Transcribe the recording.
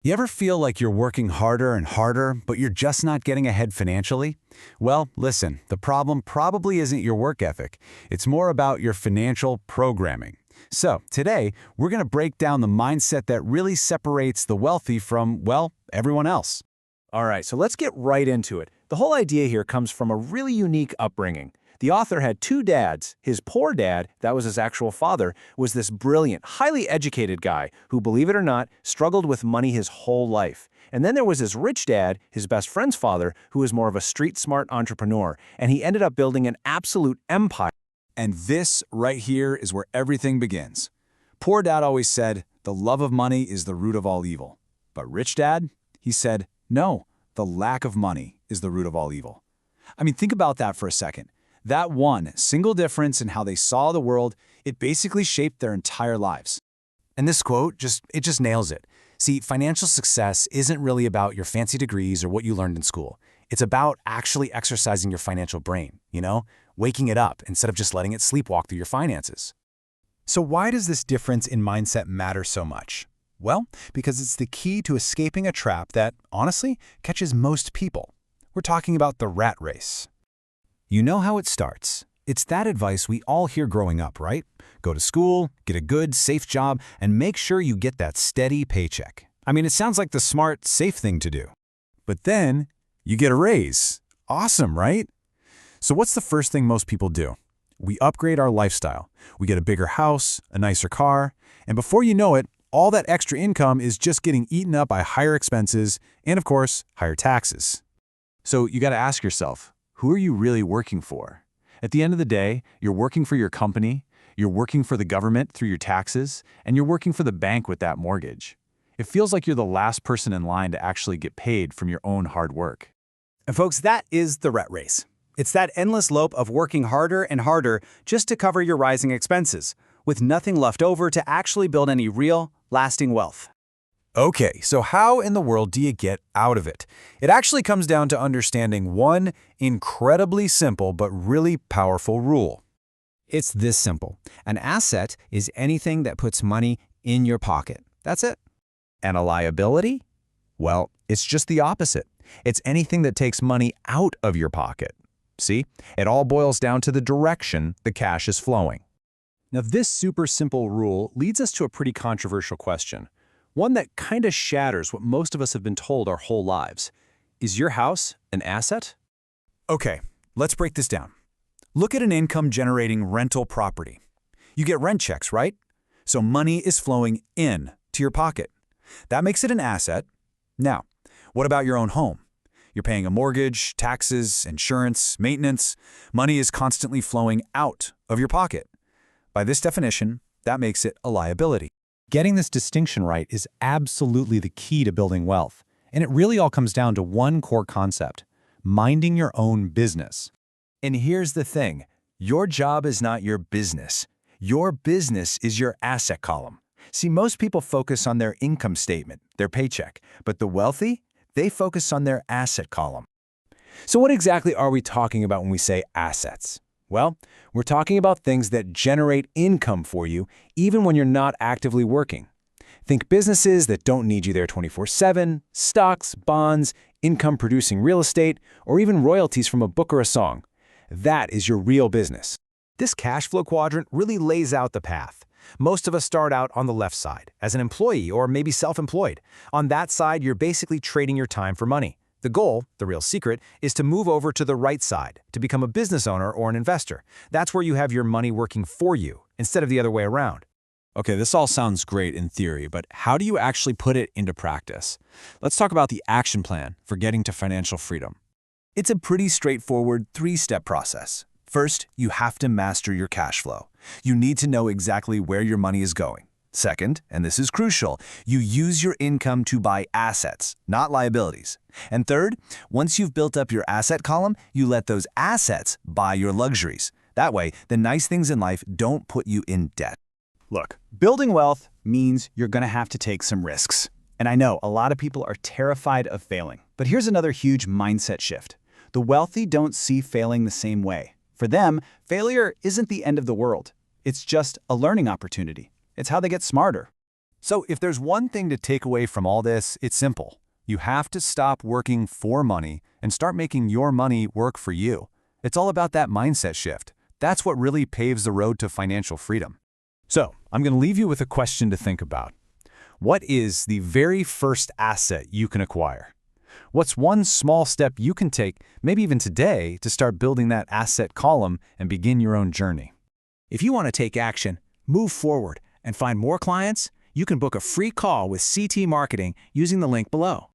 You ever feel like you're working harder and harder, but you're just not getting ahead financially? Well, listen, the problem probably isn't your work ethic. It's more about your financial programming. So, today, we're going to break down the mindset that really separates the wealthy from, well, everyone else. All right, so let's get right into it. The whole idea here comes from a really unique upbringing. The author had two dads. His poor dad, that was his actual father, was this brilliant, highly educated guy who, believe it or not, struggled with money his whole life. And then there was his rich dad, his best friend's father, who was more of a street-smart entrepreneur, and he ended up building an absolute empire. And this right here is where everything begins. Poor dad always said, the love of money is the root of all evil. But rich dad, he said, no, the lack of money is the root of all evil. I mean, think about that for a second. That one single difference in how they saw the world, it basically shaped their entire lives. And this quote, it just nails it. See, financial success isn't really about your fancy degrees or what you learned in school. It's about actually exercising your financial brain, waking it up instead of just letting it sleepwalk through your finances. So why does this difference in mindset matter so much? Well, because it's the key to escaping a trap that, honestly, catches most people. We're talking about the rat race. You know how it starts. It's that advice we all hear growing up, right? Go to school, get a good, safe job, and make sure you get that steady paycheck. I mean, it sounds like the smart, safe thing to do. But then, you get a raise. Awesome, right? So what's the first thing most people do? We upgrade our lifestyle. We get a bigger house, a nicer car, and before you know it, all that extra income is just getting eaten up by higher expenses and, of course, higher taxes. So you got to ask yourself, who are you really working for? At the end of the day, you're working for your company, you're working for the government through your taxes, and you're working for the bank with that mortgage. It feels like you're the last person in line to actually get paid from your own hard work. And folks, that is the rat race. It's that endless lope of working harder and harder just to cover your rising expenses, with nothing left over to actually build any real, lasting wealth. Okay, so how in the world do you get out of it? It actually comes down to understanding one incredibly simple but really powerful rule. It's this simple. An asset is anything that puts money in your pocket. That's it. And a liability? Well, it's just the opposite. It's anything that takes money out of your pocket. See? It all boils down to the direction the cash is flowing. Now, this super simple rule leads us to a pretty controversial question. One that kind of shatters what most of us have been told our whole lives. Is your house an asset? Okay, let's break this down. Look at an income-generating rental property. You get rent checks, right? So money is flowing in to your pocket. That makes it an asset. Now, what about your own home? You're paying a mortgage, taxes, insurance, maintenance. Money is constantly flowing out of your pocket. By this definition, that makes it a liability. Getting this distinction right is absolutely the key to building wealth. And it really all comes down to one core concept: minding your own business. And here's the thing. Your job is not your business. Your business is your asset column. See, most people focus on their income statement, their paycheck, but the wealthy, they focus on their asset column. So what exactly are we talking about when we say assets? Well, we're talking about things that generate income for you even when you're not actively working. Think businesses that don't need you there 24/7, stocks, bonds, income-producing real estate, or even royalties from a book or a song. That is your real business. This cash flow quadrant really lays out the path. Most of us start out on the left side, as an employee or maybe self-employed. On that side, you're basically trading your time for money. The goal, the real secret, is to move over to the right side, to become a business owner or an investor. That's where you have your money working for you, instead of the other way around. Okay, this all sounds great in theory, but how do you actually put it into practice? Let's talk about the action plan for getting to financial freedom. It's a pretty straightforward three-step process. First, you have to master your cash flow. You need to know exactly where your money is going. Second, and this is crucial, you use your income to buy assets, not liabilities. And third, once you've built up your asset column, you let those assets buy your luxuries. That way, the nice things in life don't put you in debt. Look, building wealth means you're going to have to take some risks. And I know a lot of people are terrified of failing. But here's another huge mindset shift. The wealthy don't see failing the same way. For them, failure isn't the end of the world. It's just a learning opportunity. It's how they get smarter. So if there's one thing to take away from all this, it's simple. You have to stop working for money and start making your money work for you. It's all about that mindset shift. That's what really paves the road to financial freedom. So I'm going to leave you with a question to think about. What is the very first asset you can acquire? What's one small step you can take, maybe even today, to start building that asset column and begin your own journey? If you want to take action, move forward, and find more clients, you can book a free call with CT Marketing using the link below.